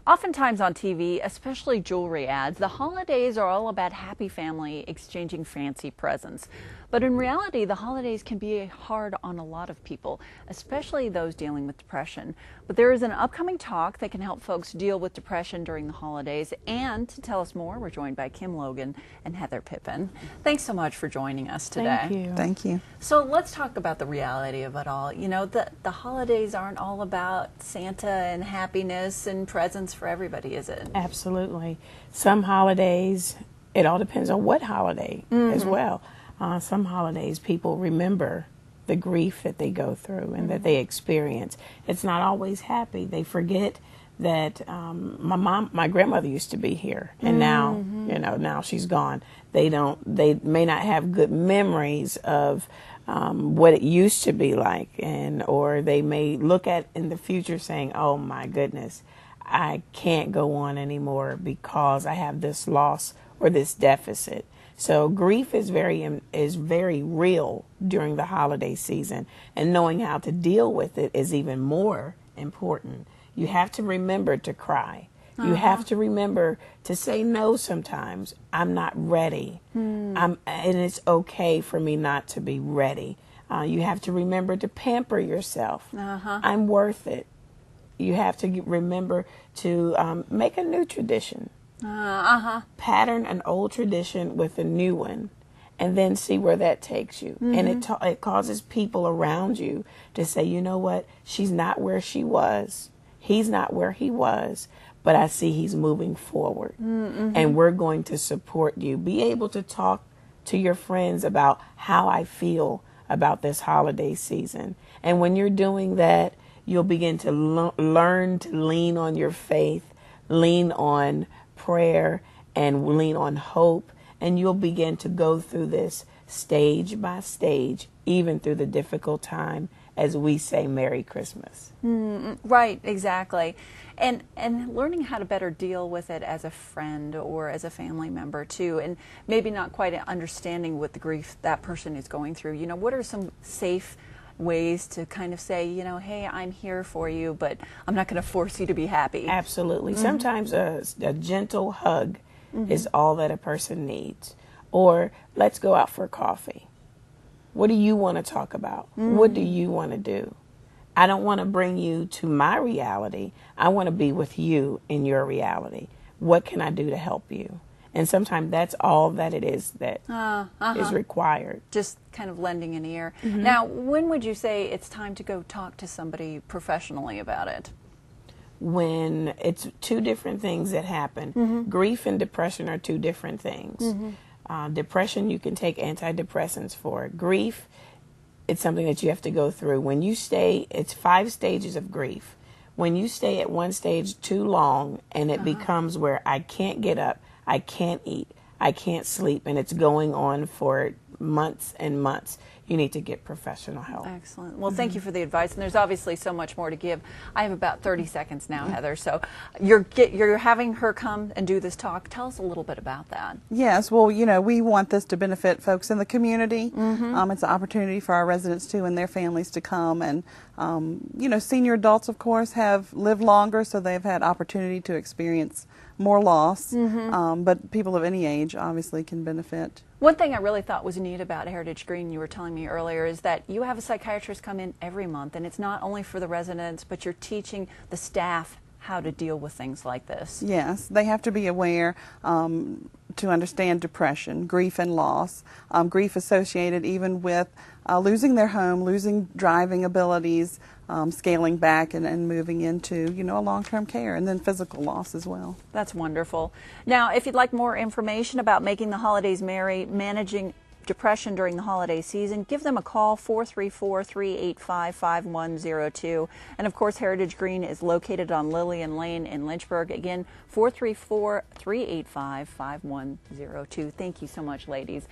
Oftentimes on TV, especially jewelry ads, the holidays are all about happy family exchanging fancy presents. But in reality, the holidays can be hard on a lot of people, especially those dealing with depression. But there is an upcoming talk that can help folks deal with depression during the holidays. And to tell us more, we're joined by Kim Logan and Heather Pippin. Thanks so much for joining us today. Thank you. Thank you. So let's talk about the reality of it all. You know, the holidays aren't all about Santa and happiness and presents for everybody, is it? Absolutely. Some holidays, it all depends on what holiday as well. Some holidays people remember the grief that they go through and that they experience. It's not always happy. They forget that my grandmother used to be here, and now, now she's gone. They may not have good memories of what it used to be like, or they may look at in the future saying, "Oh my goodness, I can't go on anymore because I have this loss or this deficit." So grief is very real during the holiday season, and knowing how to deal with it is even more important. You have to remember to cry. You have to remember to say no sometimes. I'm not ready. And it's okay for me not to be ready. You have to remember to pamper yourself. I'm worth it. You have to remember to make a new tradition. Pattern an old tradition with a new one, and then see where that takes you. And it causes people around you to say, you know what, she's not where she was. He's not where he was, but I see he's moving forward. And we're going to support you. Be able to talk to your friends about how I feel about this holiday season. And when you're doing that, you'll begin to learn to lean on your faith, lean on prayer, and lean on hope, and you'll begin to go through this stage by stage, even through the difficult time, as we say Merry Christmas. Right, exactly. And learning how to better deal with it as a friend or as a family member too, and maybe not quite understanding what the grief that person is going through. You know, what are some safe ways to kind of say, you know, hey, I'm here for you, but I'm not going to force you to be happy. Absolutely. Sometimes a gentle hug is all that a person needs. Or let's go out for coffee. What do you want to talk about? What do you want to do? I don't want to bring you to my reality. I want to be with you in your reality. What can I do to help you? And sometimes that's all that it is that is required. Just kind of lending an ear. Now, when would you say it's time to go talk to somebody professionally about it? When it's two different things that happen. Grief and depression are two different things. Depression, you can take antidepressants for. Grief, it's something that you have to go through. When you stay, it's 5 stages of grief. When you stay at one stage too long and it becomes where I can't get up, I can't eat, I can't sleep, and it's going on for months and months, you need to get professional help. Excellent. Well, thank you for the advice, and there's obviously so much more to give. I have about 30 seconds now, Heather, so you're having her come and do this talk. Tell us a little bit about that. Yes, well, you know, we want this to benefit folks in the community. It's an opportunity for our residents too and their families to come, and you know, senior adults, of course, have lived longer, so they've had opportunity to experience more loss, but people of any age obviously can benefit. One thing I really thought was neat about Heritage Green, you were telling me earlier, is that you have a psychiatrist come in every month, and it's not only for the residents, but you're teaching the staff how to deal with things like this. Yes, they have to be aware to understand depression, grief and loss, grief associated even with losing their home, losing driving abilities, scaling back and moving into, you know, a long-term care, and then physical loss as well. That's wonderful. Now, if you'd like more information about making the holidays merry, managing depression during the holiday season, give them a call, 434-385-5102. And of course, Heritage Green is located on Lillian Lane in Lynchburg. Again, 434-385-5102. Thank you so much, ladies.